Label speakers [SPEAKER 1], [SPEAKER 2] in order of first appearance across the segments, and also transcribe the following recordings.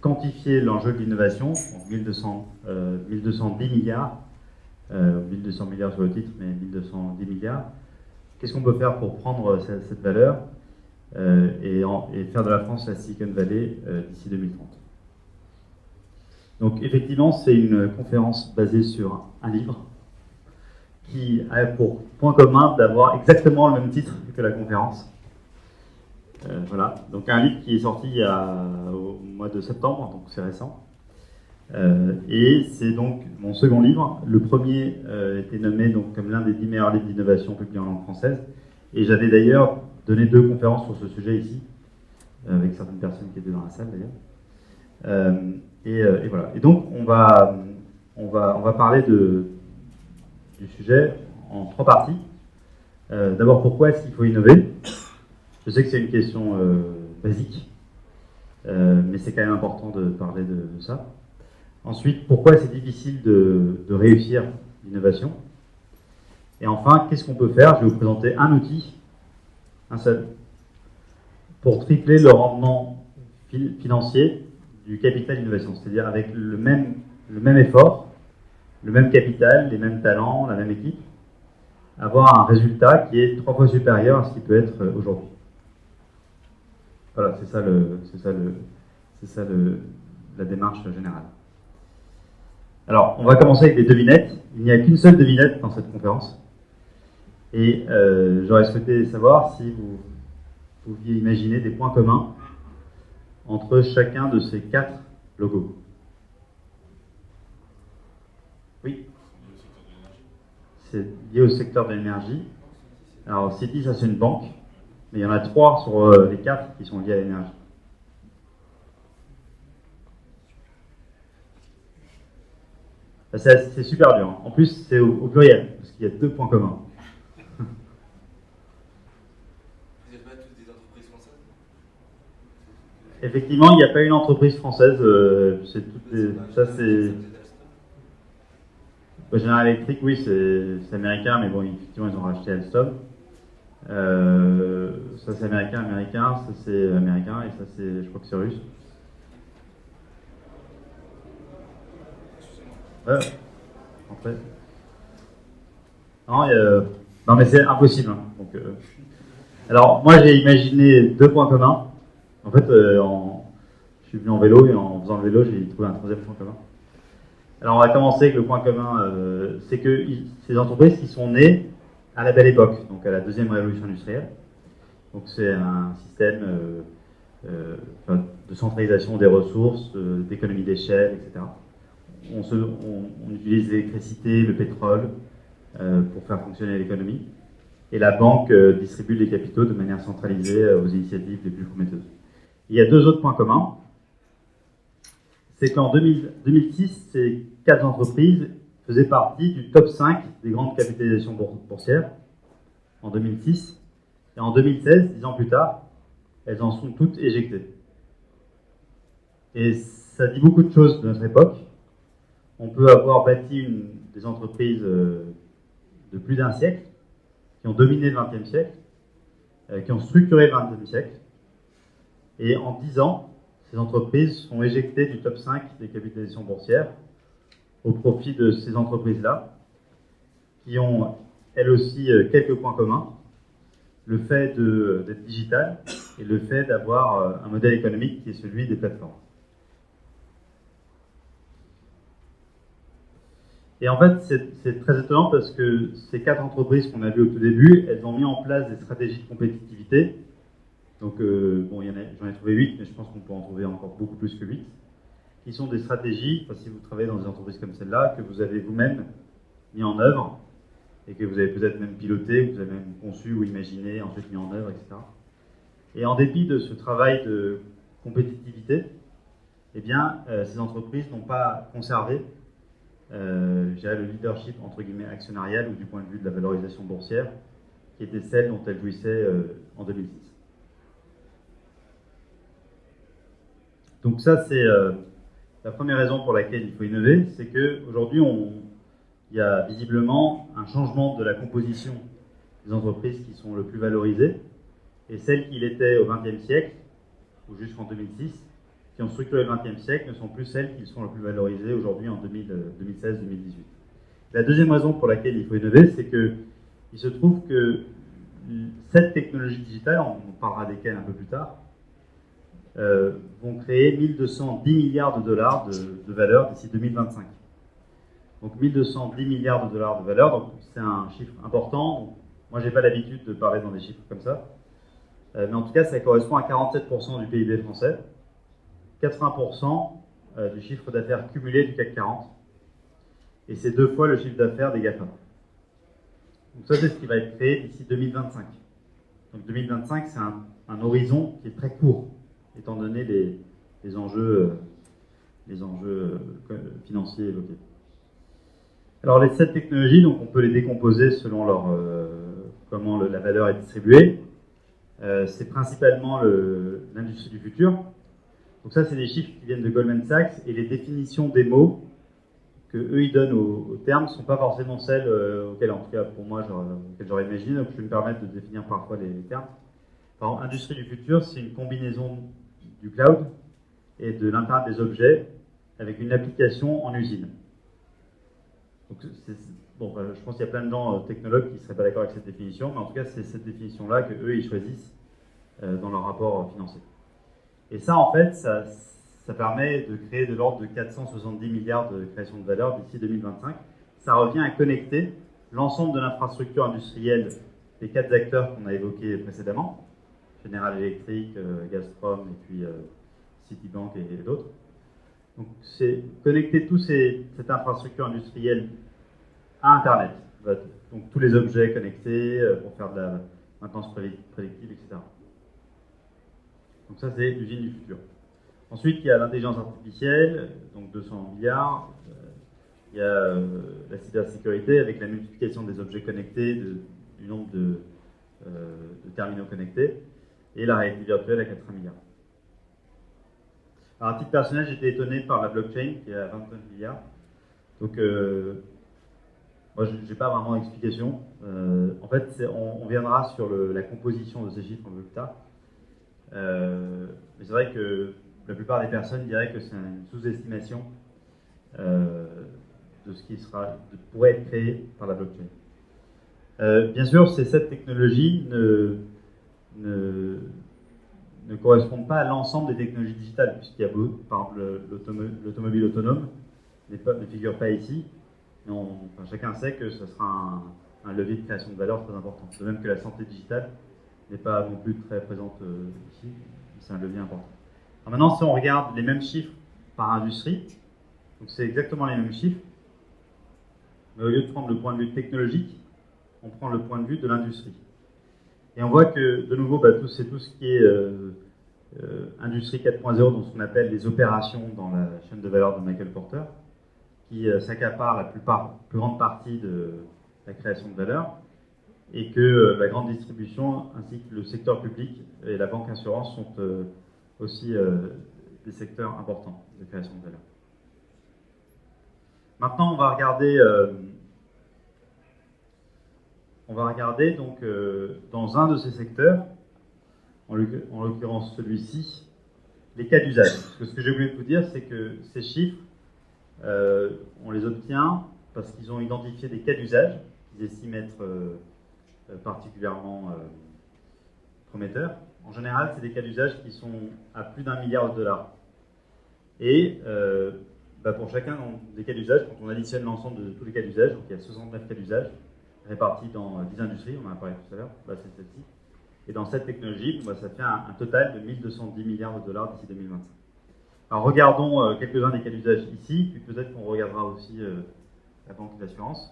[SPEAKER 1] quantifier l'enjeu de l'innovation, 1210 milliards, 1200 milliards sur le titre, mais 1210 milliards. Qu'est-ce qu'on peut faire pour prendre cette valeur et faire de la France la Silicon Valley d'ici 2030? Donc effectivement, c'est une conférence basée sur un livre qui a pour point commun d'avoir exactement le même titre que la conférence. Voilà, donc un livre qui est sorti au mois de septembre, donc c'est récent. Et c'est donc mon second livre. Le premier était nommé donc comme l'un des 10 meilleurs livres d'innovation publiés en langue française. Et j'avais d'ailleurs donné 2 conférences sur ce sujet ici, avec certaines personnes qui étaient dans la salle d'ailleurs. Et voilà. Et donc on va parler du sujet en 3 parties. D'abord, pourquoi est-ce qu'il faut innover? Je sais que c'est une question basique, mais c'est quand même important de parler de ça. Ensuite, pourquoi c'est difficile de réussir l'innovation? Et enfin, qu'est-ce qu'on peut faire? Je vais vous présenter un outil, un seul, pour tripler le rendement financier du capital innovation. C'est-à-dire avec le même effort, le même capital, les mêmes talents, la même équipe, avoir un résultat qui est 3 fois supérieur à ce qui peut être aujourd'hui. Voilà, c'est ça la démarche générale. Alors, on va commencer avec des devinettes. Il n'y a qu'une seule devinette dans cette conférence. Et j'aurais souhaité savoir si vous pouviez imaginer des points communs entre chacun de ces 4 logos. Oui. C'est lié au secteur de l'énergie. Alors, Citi, ça c'est une banque. Mais il y en a 3 sur les 4 qui sont liés à l'énergie. C'est super dur. En plus, c'est au pluriel, parce qu'il y a 2 points communs.
[SPEAKER 2] Vous n'êtes pas tous des entreprises françaises?
[SPEAKER 1] Effectivement, il n'y a pas une entreprise française. Ça, c'est. General Electric, oui, c'est américain, mais bon, effectivement, ils ont racheté Alstom. Ça, c'est américain, ça, c'est américain, et ça, c'est, je crois que c'est russe. Ouais, en fait. Non, mais c'est impossible. Hein. Donc, alors, moi, j'ai imaginé 2 points communs. En fait, je suis venu en vélo, et en faisant le vélo, j'ai trouvé un 3e point commun. Alors, on va commencer avec le point commun. C'est que ces entreprises qui sont nées à la belle époque, donc à la 2e révolution industrielle. Donc, c'est un système de centralisation des ressources, d'économie d'échelle, etc. On utilise l'électricité, le pétrole pour faire fonctionner l'économie. Et la banque distribue les capitaux de manière centralisée aux initiatives les plus prometteuses. Il y a 2 autres points communs. C'est qu'en 2006, ces 4 entreprises faisaient partie du top 5 des grandes capitalisations boursières en 2006. Et en 2016, 10 ans plus tard, elles en sont toutes éjectées. Et ça dit beaucoup de choses de notre époque. On peut avoir bâti des entreprises de plus d'1 siècle, qui ont dominé le XXe siècle, qui ont structuré le XXe siècle. Et en 10 ans, ces entreprises sont éjectées du top 5 des capitalisations boursières au profit de ces entreprises-là, qui ont elles aussi quelques points communs. Le fait d'être digital et le fait d'avoir un modèle économique qui est celui des plateformes. Et en fait, c'est très étonnant parce que ces 4 entreprises qu'on a vues au tout début, elles ont mis en place des stratégies de compétitivité. Donc, bon, j'en ai trouvé 8, mais je pense qu'on peut en trouver encore beaucoup plus que 8, qui sont des stratégies, si vous travaillez dans des entreprises comme celle-là, que vous avez vous-même mis en œuvre, et que vous avez peut-être même piloté, que vous avez même conçu ou imaginé, ensuite mis en œuvre, etc. Et en dépit de ce travail de compétitivité, eh bien, ces entreprises n'ont pas conservé le leadership entre guillemets actionnarial ou du point de vue de la valorisation boursière qui était celle dont elles jouissaient en 2006. Donc ça c'est la première raison pour laquelle il faut innover, c'est qu'aujourd'hui il y a visiblement un changement de la composition des entreprises qui sont le plus valorisées et celles qui l'étaient au XXe siècle ou jusqu'en 2006 qui ont structuré le XXe siècle ne sont plus celles qui sont les plus valorisées aujourd'hui en 2016-2018. La deuxième raison pour laquelle il faut innover, c'est qu'il se trouve que cette technologie digitale, on parlera desquelles un peu plus tard, vont créer 1210 milliards de dollars de valeur d'ici 2025. Donc 1210 milliards de dollars de valeur, donc c'est un chiffre important. Donc, moi, je n'ai pas l'habitude de parler dans des chiffres comme ça. Mais en tout cas, ça correspond à 47% du PIB français, 80% du chiffre d'affaires cumulé du CAC 40, et c'est 2 fois le chiffre d'affaires des GAFA. Donc ça, c'est ce qui va être créé d'ici 2025. Donc 2025, c'est un horizon qui est très court, étant donné les enjeux financiers évoqués. Alors les 7 technologies, donc on peut les décomposer selon comment la valeur est distribuée. C'est principalement l'industrie du futur. Donc ça, c'est des chiffres qui viennent de Goldman Sachs, et les définitions des mots que eux ils donnent aux termes ne sont pas forcément celles auxquelles, en tout cas pour moi, j'aurais imaginé. Donc je vais me permettre de définir parfois les termes. Par exemple, industrie du futur, c'est une combinaison du cloud et de l'Internet des objets avec une application en usine. Donc, je pense qu'il y a plein de gens technologues qui ne seraient pas d'accord avec cette définition, mais en tout cas, c'est cette définition-là qu'eux, ils choisissent dans leur rapport financier. Et ça, en fait, ça permet de créer de l'ordre de 470 milliards de création de valeur d'ici 2025. Ça revient à connecter l'ensemble de l'infrastructure industrielle des 4 acteurs qu'on a évoqués précédemment, General Electric, Gazprom et puis Citibank et d'autres. Donc, c'est connecter cette infrastructure industrielle à Internet. Donc, tous les objets connectés pour faire de la maintenance prédictive, etc. Donc, ça, c'est l'usine du futur. Ensuite, il y a l'intelligence artificielle, donc 200 milliards. Il y a la cybersécurité avec la multiplication des objets connectés, du nombre de terminaux connectés, et la réalité virtuelle à 80 milliards. Alors, à titre personnel, j'étais étonné par la blockchain qui est à 29 milliards. Donc, moi, je n'ai pas vraiment d'explication. En fait, on viendra sur la composition de ces chiffres un peu plus tard. Mais c'est vrai que la plupart des personnes diraient que c'est une sous-estimation de ce qui pourrait être créé par la blockchain. Bien sûr, ces 7 technologies ne correspondent pas à l'ensemble des technologies digitales, puisqu'il y a par exemple l'automobile autonome ne figure pas ici, mais chacun sait que ce sera un levier de création de valeur très important. De même que la santé digitale n'est pas non plus très présente ici, c'est un levier important. Alors maintenant, si on regarde les mêmes chiffres par industrie, donc c'est exactement les mêmes chiffres, mais au lieu de prendre le point de vue technologique, on prend le point de vue de l'industrie. Et on voit que, de nouveau, c'est tout ce qui est Industrie 4.0, donc ce qu'on appelle les opérations dans la chaîne de valeur de Michael Porter, qui s'accapare la plus grande partie de la création de valeur, et que la grande distribution, ainsi que le secteur public et la banque assurance sont aussi des secteurs importants de création de valeur. Maintenant, on va regarder donc dans un de ces secteurs, en l'occurrence celui-ci, les cas d'usage. Parce que ce que j'ai oublié de vous dire, c'est que ces chiffres, on les obtient parce qu'ils ont identifié des cas d'usage qu'ils estiment être particulièrement prometteurs. En général, c'est des cas d'usage qui sont à plus d'1 milliard de dollars. Et pour chacun des cas d'usage, quand on additionne l'ensemble de tous les cas d'usage, donc il y a 69 cas d'usage répartis dans 10 industries, on en a parlé tout à l'heure, c'est celle-ci. Et dans cette technologie, ça fait un total de 1210 milliards de dollars d'ici 2025. Alors regardons quelques-uns des cas d'usage ici, puis peut-être qu'on regardera aussi la banque d'assurance.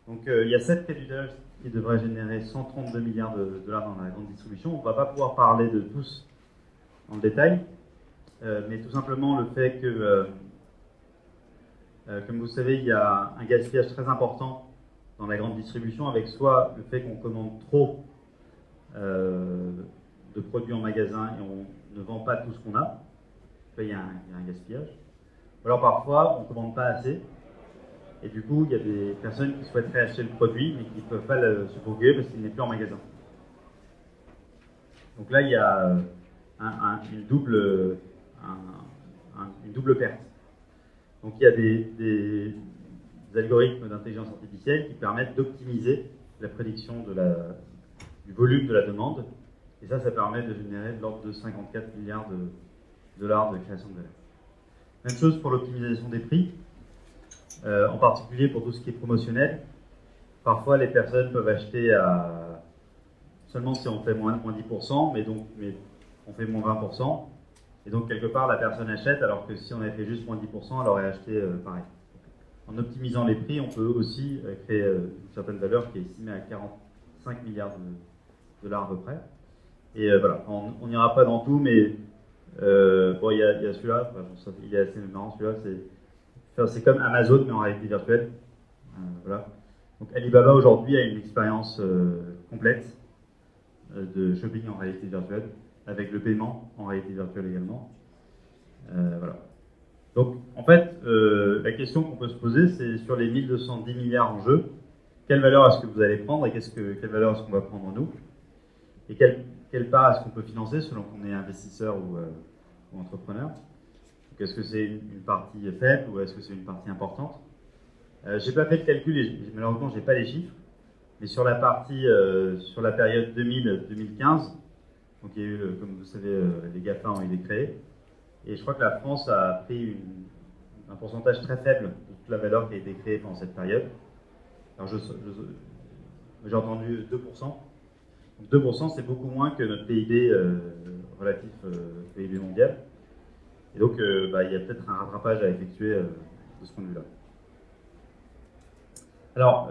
[SPEAKER 1] Donc il y a 7 cas d'usage qui devraient générer 132 milliards de dollars dans la grande distribution. On ne va pas pouvoir parler de tous en détail, mais tout simplement le fait que, comme vous savez, il y a un gaspillage très important dans la grande distribution, avec soit le fait qu'on commande trop de produits en magasin et on ne vend pas tout ce qu'on a. Il y a un gaspillage. Ou alors parfois, on ne commande pas assez. Et du coup, il y a des personnes qui souhaiteraient acheter le produit, mais qui ne peuvent pas se procurer parce qu'il n'est plus en magasin. Donc là, il y a une double perte. Donc il y a des algorithmes d'intelligence artificielle qui permettent d'optimiser la prédiction du volume de la demande, et ça permet de générer de l'ordre de 54 milliards de dollars de création de valeur. Même chose pour l'optimisation des prix, en particulier pour tout ce qui est promotionnel. Parfois, les personnes peuvent acheter seulement si on fait moins 10%, mais on fait moins 20%. Et donc, quelque part, la personne achète, alors que si on avait fait juste moins 10%, elle aurait acheté pareil. En optimisant les prix, on peut aussi créer une certaine valeur qui est estimée à 45 milliards de dollars à peu près. Et voilà, on n'ira pas dans tout, mais bon, il y a celui-là, il est assez marrant celui-là, c'est comme Amazon, mais en réalité virtuelle. Voilà. Donc Alibaba aujourd'hui a une expérience complète de shopping en réalité virtuelle, avec le paiement en réalité virtuelle également. Voilà. Donc en fait, la question qu'on peut se poser, c'est sur les 1210 milliards en jeu, quelle valeur est-ce que vous allez prendre et quelle valeur est-ce qu'on va prendre nous? Et quelle part est-ce qu'on peut financer selon qu'on est investisseur ou entrepreneur? Donc est-ce que c'est une partie faible ou est-ce que c'est une partie importante? J'ai pas fait le calcul et malheureusement j'ai pas les chiffres, mais sur la période 2000-2015, donc il y a eu, comme vous savez, les GAFA ont été créés, et je crois que la France a pris un pourcentage très faible de toute la valeur qui a été créée pendant cette période. Alors j'ai entendu 2%. Donc 2%, c'est beaucoup moins que notre PIB relatif au PIB mondial. Et donc, il y a peut-être un rattrapage à effectuer de ce point de vue-là. Alors,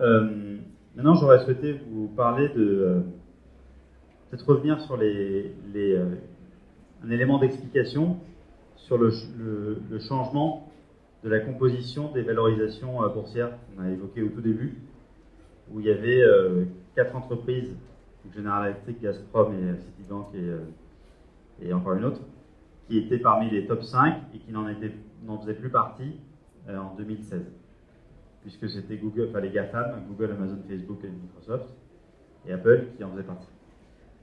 [SPEAKER 1] maintenant, j'aurais souhaité vous parler peut-être revenir sur un élément d'explication sur le changement de la composition des valorisations boursières qu'on a évoqué au tout début, où il y avait 4 entreprises, donc General Electric, Gazprom et Citibank et encore une autre, qui étaient parmi les top 5 et qui n'en faisaient plus partie en 2016. Puisque c'était Google, enfin les GAFAM, Google, Amazon, Facebook et Microsoft, et Apple qui en faisaient partie.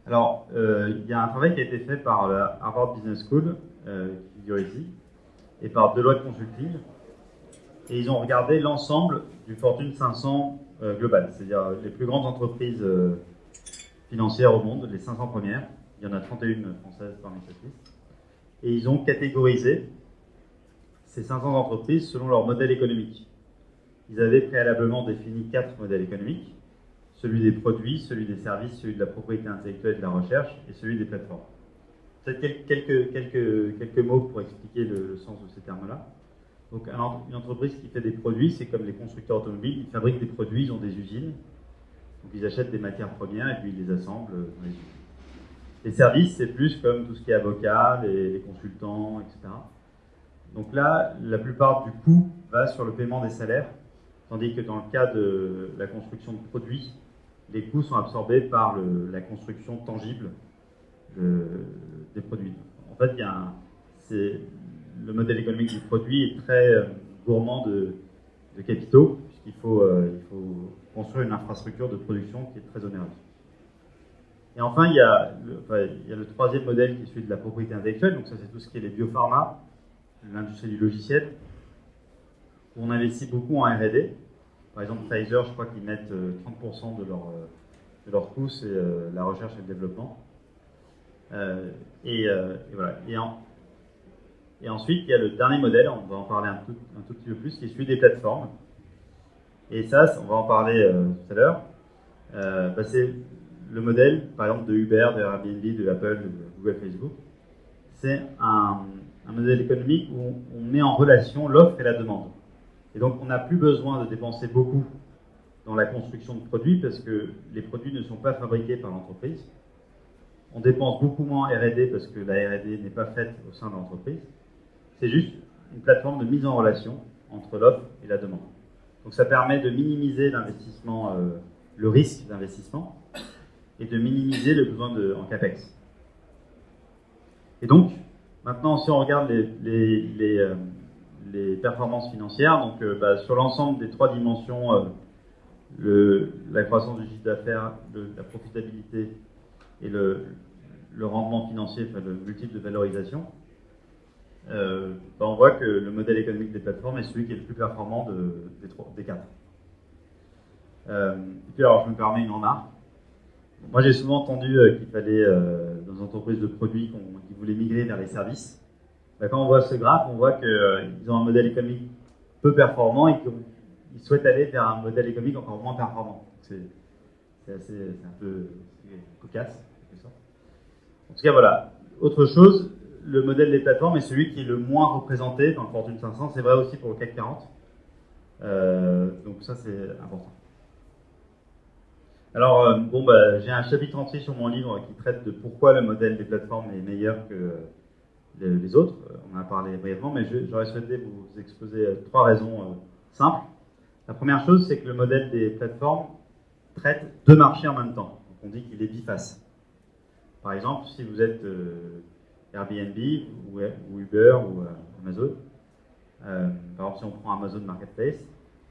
[SPEAKER 1] Alors, il y a un travail qui a été fait par la Harvard Business School, qui figure ici, et par Deloitte Consulting, et ils ont regardé l'ensemble du Fortune 500 global, c'est-à-dire les plus grandes entreprises financières au monde, les 500 premières. Il y en a 31 françaises parmi cette liste. Et ils ont catégorisé ces 500 entreprises selon leur modèle économique. Ils avaient préalablement défini 4 modèles économiques, celui des produits, celui des services, celui de la propriété intellectuelle et de la recherche, et celui des plateformes. Peut-être quelques mots pour expliquer le sens de ces termes-là. Donc, une entreprise qui fait des produits, c'est comme les constructeurs automobiles, ils fabriquent des produits, ils ont des usines, donc ils achètent des matières premières et puis ils les assemblent dans les usines. Les services, c'est plus comme tout ce qui est avocat, les consultants, etc. Donc là, la plupart du coût va sur le paiement des salaires, tandis que dans le cas de la construction de produits, les coûts sont absorbés par la construction tangible des produits. En fait, le modèle économique du produit est très gourmand de capitaux, puisqu'il faut construire une infrastructure de production qui est très onéreuse. Et enfin, il y a le troisième modèle qui est celui de la propriété intellectuelle, donc ça c'est tout ce qui est les biopharma, l'industrie du logiciel, où on investit beaucoup en R&D. Par exemple, Pfizer, je crois qu'ils mettent 30% de leur coût, c'est la recherche et le développement. Et voilà. Et ensuite, il y a le dernier modèle, on va en parler un tout petit peu plus, qui est celui des plateformes. Et ça, on va en parler tout à l'heure. C'est le modèle, par exemple, de Uber, de Airbnb, de Apple, de Google, Facebook. C'est un modèle économique où on met en relation l'offre et la demande. Et donc, on n'a plus besoin de dépenser beaucoup dans la construction de produits parce que les produits ne sont pas fabriqués par l'entreprise. On dépense beaucoup moins en R&D parce que la R&D n'est pas faite au sein de l'entreprise. C'est juste une plateforme de mise en relation entre l'offre et la demande. Donc, ça permet de minimiser l'investissement, le risque d'investissement et de minimiser le besoin en CAPEX. Et donc, maintenant, si on regarde les performances financières, donc sur l'ensemble des 3 dimensions, la croissance du chiffre d'affaires, la profitabilité et le rendement financier, enfin le multiple de valorisation, on voit que le modèle économique des plateformes est celui qui est le plus performant des quatre. Et puis alors, je me permets une remarque. Moi, j'ai souvent entendu qu'il fallait, dans les entreprises de produits, qu'ils voulaient migrer vers les services. Quand on voit ce graphe, on voit qu'ils ont un modèle économique peu performant et qu'ils souhaitent aller vers un modèle économique encore moins performant. C'est un peu cocasse, en quelque sorte. En tout cas, voilà. Autre chose, le modèle des plateformes est celui qui est le moins représenté dans le Fortune 500. C'est vrai aussi pour le CAC 40. Donc ça, c'est important. Alors, j'ai un chapitre entier sur mon livre qui traite de pourquoi le modèle des plateformes est meilleur que les autres. On en a parlé brièvement, mais j'aurais souhaité vous exposer 3 raisons simples. La première chose, c'est que le modèle des plateformes traite 2 marchés en même temps. Donc on dit qu'il est biface. Par exemple, si vous êtes Airbnb ou Uber ou Amazon, par exemple si on prend Amazon Marketplace,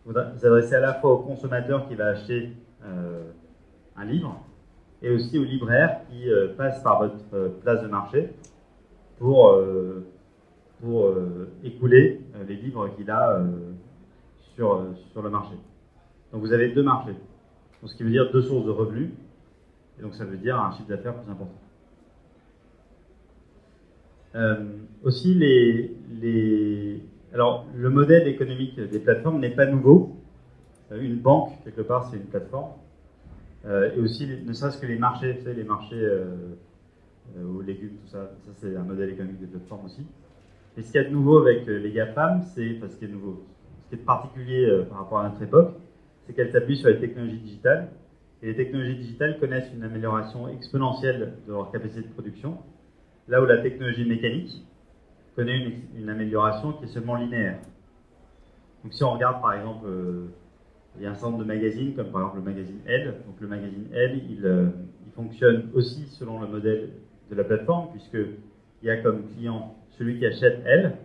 [SPEAKER 1] vous vous adressez à la fois au consommateur qui va acheter un livre et aussi au libraire qui passe par votre place de marché pour écouler les livres qu'il a sur le marché. Donc vous avez 2 marchés. Donc, ce qui veut dire 2 sources de revenus, et donc ça veut dire un chiffre d'affaires plus important. Aussi, alors, le modèle économique des plateformes n'est pas nouveau. Une banque, quelque part, c'est une plateforme. Et aussi, ne serait-ce que les marchés, vous savez, les marchés aux légumes, tout ça, c'est un modèle économique des plateformes aussi. Et ce qu'il y a de nouveau avec les GAFAM, ce qui est nouveau, ce qui est particulier par rapport à notre époque, c'est qu'elles s'appuient sur les technologies digitales. Et les technologies digitales connaissent une amélioration exponentielle de leur capacité de production, là où la technologie mécanique connaît une amélioration qui est seulement linéaire. Donc si on regarde par exemple, il y a un certain nombre de magazines, comme par exemple le magazine Elle. Donc le magazine Elle, il fonctionne aussi selon le modèle de la plateforme, puisqu'il y a comme client celui qui achète Elle,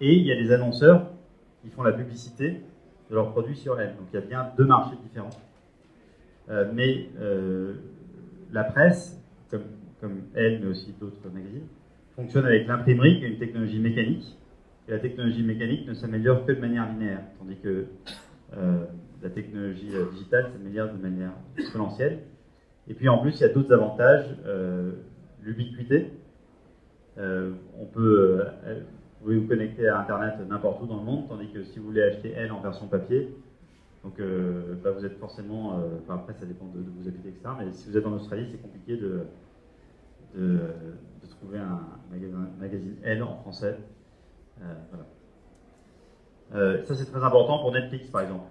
[SPEAKER 1] et il y a des annonceurs qui font la publicité de leurs produits sur Elle. Donc il y a bien 2 marchés différents. Mais la presse, comme Elle, mais aussi d'autres magazines, fonctionne avec l'imprimerie, qui est une technologie mécanique. Et la technologie mécanique ne s'améliore que de manière linéaire, tandis que la technologie digitale s'améliore de manière exponentielle. Et puis en plus, il y a d'autres avantages. L'ubiquité. Vous pouvez vous connecter à Internet n'importe où dans le monde, tandis que si vous voulez acheter Elle en version papier, donc vous êtes forcément, après ça dépend de vos habitudes, etc. Mais si vous êtes en Australie, c'est compliqué de trouver un magazine Elle en français. Voilà. Ça c'est très important pour Netflix par exemple.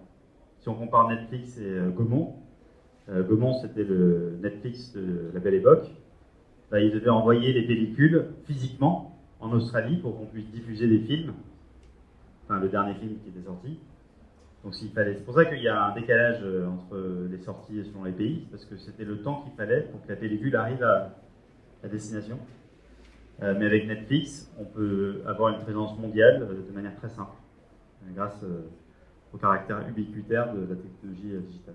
[SPEAKER 1] Si on compare Netflix et Gaumont, Gaumont c'était le Netflix de la belle époque. Ils devaient envoyer les pellicules physiquement en Australie pour qu'on puisse diffuser des films, enfin le dernier film qui était sorti. Donc c'est pour ça qu'il y a un décalage entre les sorties selon les pays, parce que c'était le temps qu'il fallait pour que la pellicule arrive à destination. Mais avec Netflix, on peut avoir une présence mondiale de manière très simple, grâce au caractère ubiquitaire de la technologie digitale.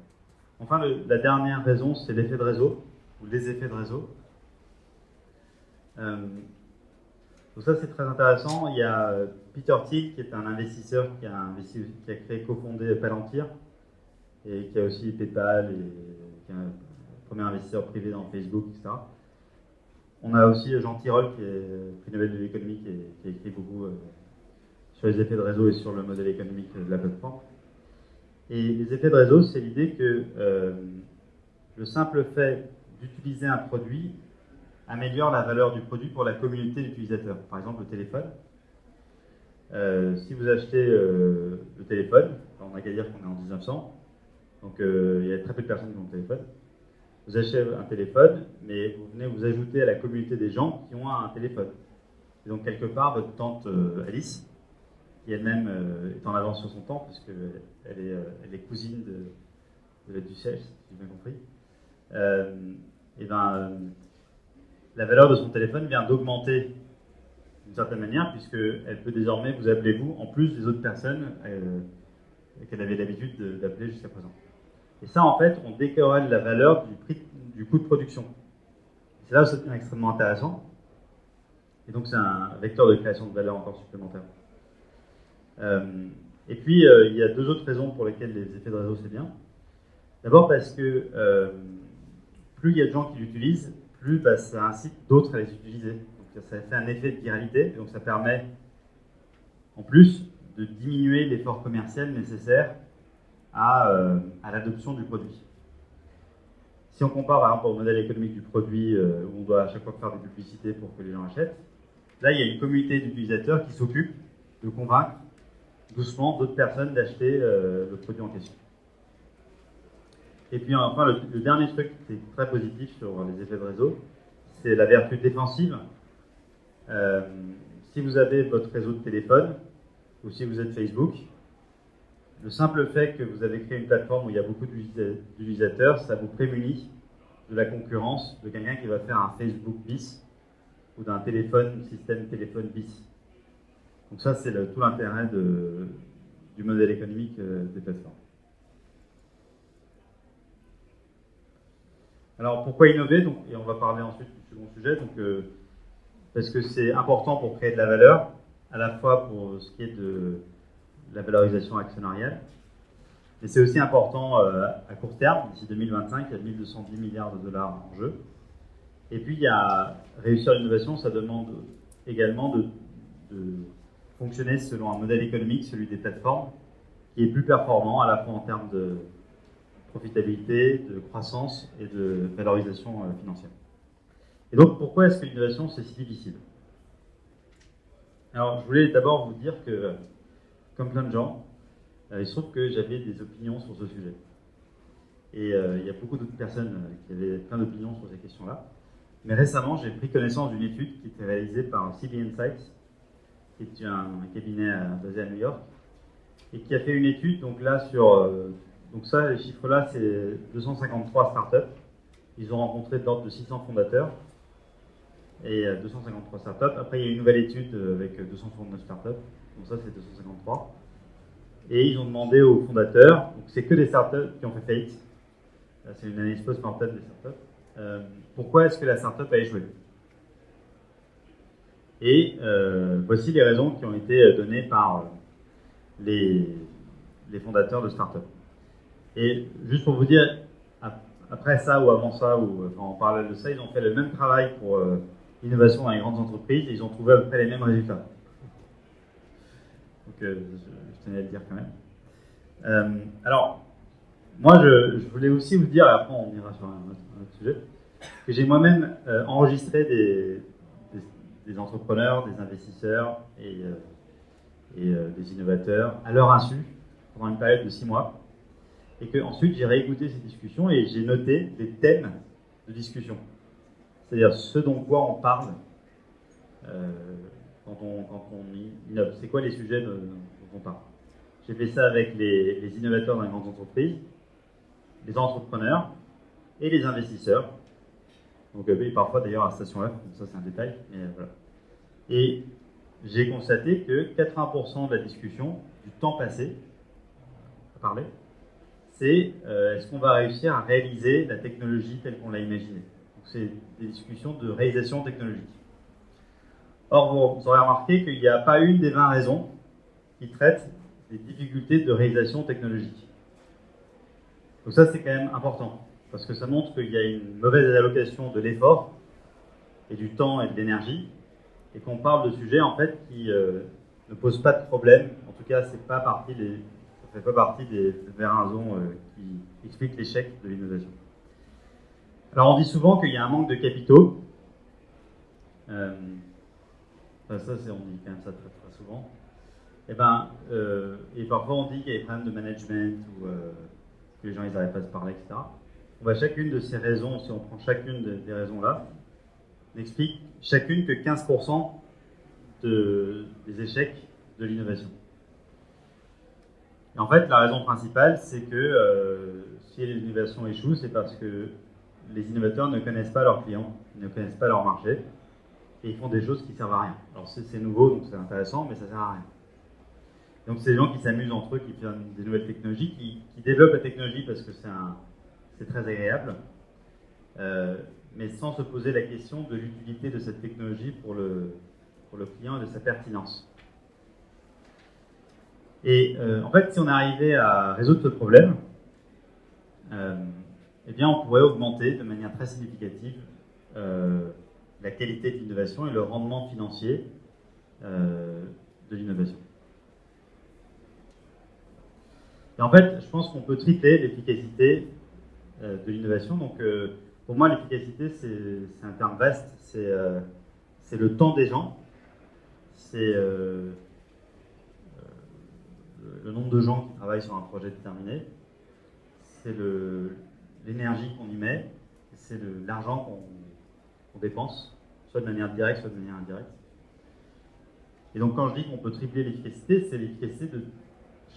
[SPEAKER 1] Enfin, la dernière raison, c'est l'effet de réseau, ou les effets de réseau. Donc ça c'est très intéressant. Il y a Peter Thiel qui est un investisseur qui a créé, cofondé Palantir et qui a aussi PayPal et qui est un premier investisseur privé dans Facebook, etc. On a aussi Jean Tirole qui est prix Nobel de l'économie qui a écrit beaucoup sur les effets de réseau et sur le modèle économique de la plateforme. Et les effets de réseau, c'est l'idée que le simple fait d'utiliser un produit améliore la valeur du produit pour la communauté d'utilisateurs. Par exemple, le téléphone. Si vous achetez le téléphone, on n'a qu'à dire qu'on est en 1900, donc il y a très peu de personnes qui ont le téléphone. Vous achetez un téléphone, mais vous venez vous ajouter à la communauté des gens qui ont un téléphone. Et donc, quelque part, votre tante Alice, qui elle-même est en avance sur son temps, puisqu'elle est cousine de la duchesse, si j'ai bien compris, la valeur de son téléphone vient d'augmenter d'une certaine manière, puisqu'elle peut désormais vous appeler vous, en plus des autres personnes qu'elle avait l'habitude d'appeler jusqu'à présent. Et ça, en fait, on décorrèle la valeur du coût de production. C'est là où ça devient extrêmement intéressant. Et donc c'est un vecteur de création de valeur encore supplémentaire. Et puis il y a deux autres raisons pour lesquelles les effets de réseau c'est bien. D'abord parce que plus il y a de gens qui l'utilisent, plus ça incite d'autres à les utiliser. Donc ça fait un effet de viralité, donc ça permet en plus de diminuer l'effort commercial nécessaire à l'adoption du produit. Si on compare par exemple au modèle économique du produit où on doit à chaque fois faire des publicités pour que les gens achètent, là il y a une communauté d'utilisateurs qui s'occupe de convaincre doucement d'autres personnes d'acheter le produit en question. Et puis enfin le dernier truc qui est très positif sur les effets de réseau, c'est la vertu défensive. Si vous avez votre réseau de téléphone ou si vous êtes Facebook, le simple fait que vous avez créé une plateforme où il y a beaucoup d'utilisateurs, ça vous prémunit de la concurrence de quelqu'un qui va faire un Facebook bis ou d'un système téléphone bis. Donc ça, c'est tout l'intérêt du modèle économique des plateformes. Alors, pourquoi innover donc, et on va parler ensuite du second sujet. Donc, parce que c'est important pour créer de la valeur, à la fois pour ce qui est de la valorisation actionnariale, mais c'est aussi important à court terme. D'ici 2025, il y a 1210 milliards de dollars en jeu. Et puis, réussir l'innovation, ça demande également de fonctionner selon un modèle économique, celui des plateformes, qui est plus performant à la fois en termes de profitabilité, de croissance et de valorisation financière. Et donc, pourquoi est-ce que l'innovation, c'est si difficile? Alors, je voulais d'abord vous dire que, comme plein de gens, il se trouve que j'avais des opinions sur ce sujet. Et il y a beaucoup d'autres personnes qui avaient plein d'opinions sur ces questions-là. Mais récemment, j'ai pris connaissance d'une étude qui était réalisée par CB Insights, qui est un cabinet basé à New York, et qui a fait une étude, donc là, sur... donc ça, les chiffres-là, c'est 253 startups. Ils ont rencontré de l'ordre de 600 fondateurs, et 253 startups. Après, il y a une nouvelle étude avec 269 startups, donc ça, c'est 253. Et ils ont demandé aux fondateurs, donc c'est que des startups qui ont fait faillite, c'est une analyse post-mortem des startups, pourquoi est-ce que la startup a échoué? Et voici les raisons qui ont été données par les fondateurs de startups. Et juste pour vous dire, après ça ou avant ça, ou en parallèle de ça, ils ont fait le même travail pour l'innovation dans les grandes entreprises et ils ont trouvé à peu près les mêmes résultats. Donc je tenais à le dire quand même. Alors, moi je voulais aussi vous dire, et après on ira sur un autre sujet, que j'ai moi-même enregistré des entrepreneurs, des investisseurs et des innovateurs à leur insu pendant une période de 6 mois. Et qu'ensuite j'ai réécouté ces discussions et j'ai noté des thèmes de discussion. C'est-à-dire ce dont quoi on parle quand on innove. C'est quoi les sujets dont on parle? J'ai fait ça avec les innovateurs dans les grandes entreprises, les entrepreneurs et les investisseurs. Donc parfois d'ailleurs à Station F, ça c'est un détail, mais voilà. Et j'ai constaté que 80% de la discussion, du temps passé à parler, c'est est-ce qu'on va réussir à réaliser la technologie telle qu'on l'a imaginée. Donc c'est des discussions de réalisation technologique. Or, vous aurez remarqué qu'il n'y a pas une des 20 raisons qui traitent des difficultés de réalisation technologique. Donc ça, c'est quand même important, parce que ça montre qu'il y a une mauvaise allocation de l'effort et du temps et de l'énergie, et qu'on parle de sujets en fait qui ne posent pas de problème. En tout cas, ça ne fait pas partie des raisons qui expliquent l'échec de l'innovation. Alors on dit souvent qu'il y a un manque de capitaux. Ça, on dit quand même ça très, très souvent. Et parfois on dit qu'il y a des problèmes de management ou que les gens n'arrivent pas à se parler, etc. On va chacune de ces raisons, si on prend chacune des raisons-là, on explique chacune que 15% des échecs de l'innovation. Et en fait, la raison principale, c'est que si l'innovation échoue, c'est parce que les innovateurs ne connaissent pas leurs clients, ils ne connaissent pas leur marché, et ils font des choses qui ne servent à rien. Alors c'est nouveau, donc c'est intéressant, mais ça ne sert à rien. Donc c'est des gens qui s'amusent entre eux, qui font des nouvelles technologies, qui développent la technologie parce que c'est très agréable, mais sans se poser la question de l'utilité de cette technologie pour le pour le client et de sa pertinence. Et en fait, si on arrivait à résoudre ce problème, eh bien, on pourrait augmenter de manière très significative la qualité de l'innovation et le rendement financier de l'innovation. Et en fait, je pense qu'on peut tripler l'efficacité de l'innovation. Donc, pour moi, l'efficacité, c'est un terme vaste. C'est le temps des gens, c'est le nombre de gens qui travaillent sur un projet déterminé, c'est l'énergie qu'on y met, c'est l'argent qu'on dépense, soit de manière directe, soit de manière indirecte. Et donc, quand je dis qu'on peut tripler l'efficacité, c'est l'efficacité de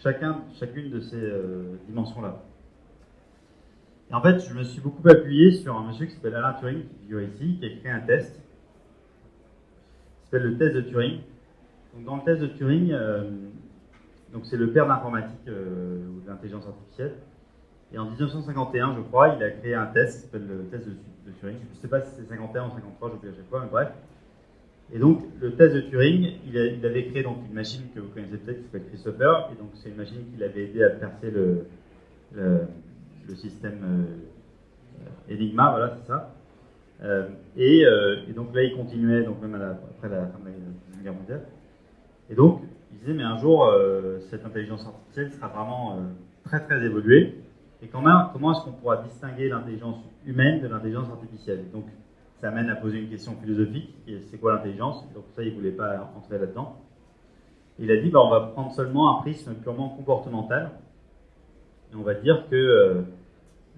[SPEAKER 1] chacune de ces dimensions-là. Et en fait, je me suis beaucoup appuyé sur un monsieur qui s'appelle Alan Turing, qui figure ici, qui a créé un test, qui s'appelle le test de Turing. Donc, dans le test de Turing, donc c'est le père de l'informatique ou de l'intelligence artificielle. Et en 1951, je crois, il a créé un test qui s'appelle le test de Turing. Je ne sais pas si c'est 51 ou 53, j'oublie à chaque fois, mais bref. Et donc, le test de Turing, il avait créé donc une machine que vous connaissez peut-être qui s'appelle Christopher. Et donc, c'est une machine qui l'avait aidé à percer le système Enigma, voilà, c'est ça. Et donc là, il continuait, donc même après la fin de la Deuxième Guerre mondiale. Et donc, il disait, mais un jour, cette intelligence artificielle sera vraiment très très évoluée. Et comment est-ce qu'on pourra distinguer l'intelligence humaine de l'intelligence artificielle? Donc, ça amène à poser une question philosophique, c'est quoi l'intelligence? Donc ça, il ne voulait pas entrer là-dedans. Il a dit, on va prendre seulement un prisme purement comportemental, et on va dire que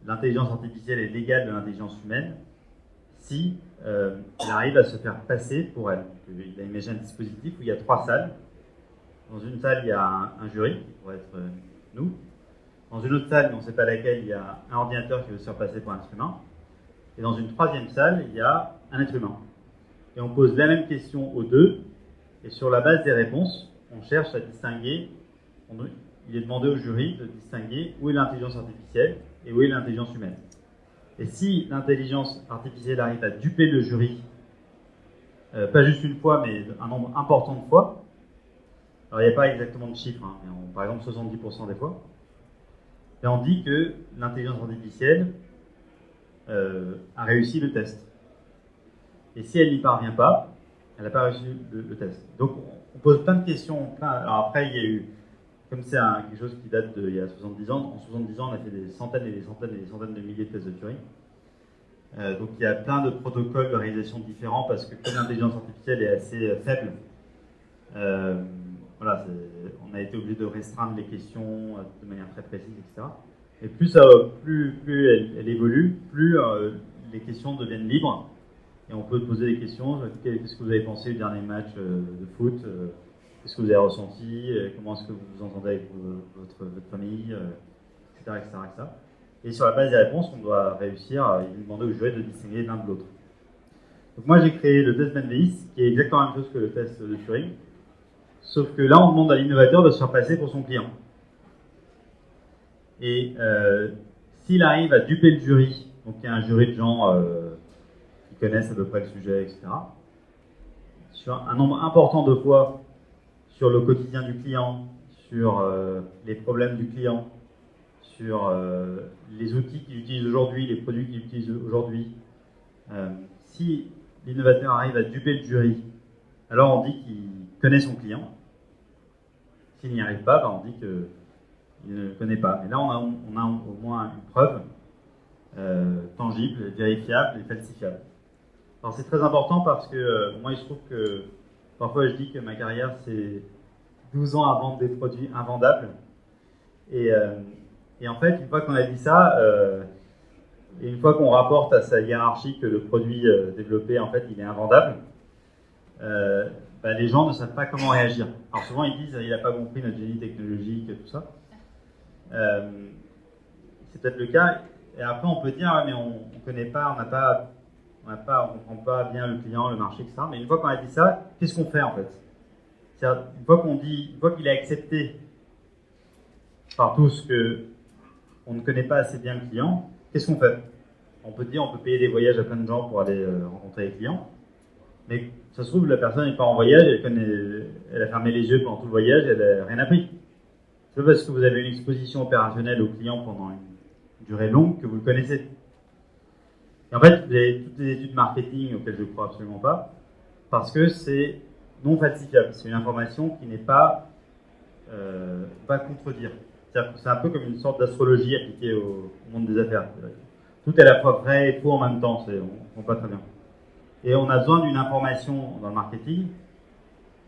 [SPEAKER 1] l'intelligence artificielle est l'égale de l'intelligence humaine si elle arrive à se faire passer pour elle. Il a imaginé un dispositif où il y a 3 salles. Dans une salle, il y a un jury, qui pourrait être nous. Dans une autre salle, mais on ne sait pas laquelle, il y a un ordinateur qui veut se faire passer pour un être humain. Et dans une 3e salle, il y a un être humain. Et on pose la même question aux deux, et sur la base des réponses, on cherche à distinguer, il est demandé au jury de distinguer où est l'intelligence artificielle et où est l'intelligence humaine. Et si l'intelligence artificielle arrive à duper le jury, pas juste une fois, mais un nombre important de fois, alors il n'y a pas exactement de chiffres, hein, mais par exemple 70% des fois, et on dit que l'intelligence artificielle a réussi le test. Et si elle n'y parvient pas, elle n'a pas réussi le test. Donc on pose plein de questions. Alors après, il y a eu, comme c'est quelque chose qui date d'il y a 70 ans, en 70 ans, on a fait des centaines et des centaines et des centaines de milliers de tests de Turing. Donc il y a plein de protocoles de réalisation différents parce que comme l'intelligence artificielle est assez faible, voilà, on a été obligé de restreindre les questions de manière très précise, etc. Et plus elle évolue, plus les questions deviennent libres. Et on peut poser des questions. Qu'est-ce que vous avez pensé du dernier match de foot? Qu'est-ce que vous avez ressenti? Comment est-ce que vous vous entendez avec votre famille? Etc., etc., etc. Et sur la base des réponses, on doit réussir à demander au jury de distinguer l'un de l'autre. Donc moi, j'ai créé le test Ben-Weiss, qui est exactement la même chose que le test de Turing. Sauf que là, on demande à l'innovateur de se faire passer pour son client. Et s'il arrive à duper le jury, donc il y a un jury de gens qui connaissent à peu près le sujet, etc., sur un nombre important de fois sur le quotidien du client, sur les problèmes du client, sur les outils qu'il utilise aujourd'hui, les produits qu'il utilise aujourd'hui, si l'innovateur arrive à duper le jury, alors on dit qu'il connaît son client. S'il n'y arrive pas, on dit qu'il ne le connaît pas. Et là, on a au moins une preuve tangible, vérifiable et falsifiable. Alors c'est très important parce que moi, il se trouve que parfois je dis que ma carrière, c'est 12 ans à vendre des produits invendables. Et en fait, une fois qu'on a dit ça, et une fois qu'on rapporte à sa hiérarchie que le produit développé, en fait, il est invendable, les gens ne savent pas comment réagir. Alors souvent, ils disent il n'a pas compris notre génie technologique et tout ça. C'est peut-être le cas. Et après, on peut dire mais on ne connaît pas, on comprend pas bien le client, le marché, etc. Mais une fois qu'on a dit ça, qu'est-ce qu'on fait en fait? C'est-à-dire, une fois qu'il a accepté par tous qu'on ne connaît pas assez bien le client, qu'est-ce qu'on fait? On peut dire on peut payer des voyages à plein de gens pour aller rencontrer les clients. Mais ça se trouve, la personne n'est pas en voyage, elle a fermé les yeux pendant tout le voyage, elle n'a rien appris. C'est pas parce que vous avez une exposition opérationnelle au client pendant une durée longue que vous le connaissez. Et en fait, vous avez toutes les études marketing auxquelles je ne crois absolument pas, parce que c'est non falsifiable. C'est une information qui n'est pas contredire. C'est-à-dire que c'est un peu comme une sorte d'astrologie appliquée au monde des affaires. Tout est à la fois vrai et faux en même temps, on ne comprend pas très bien. Et on a besoin d'une information dans le marketing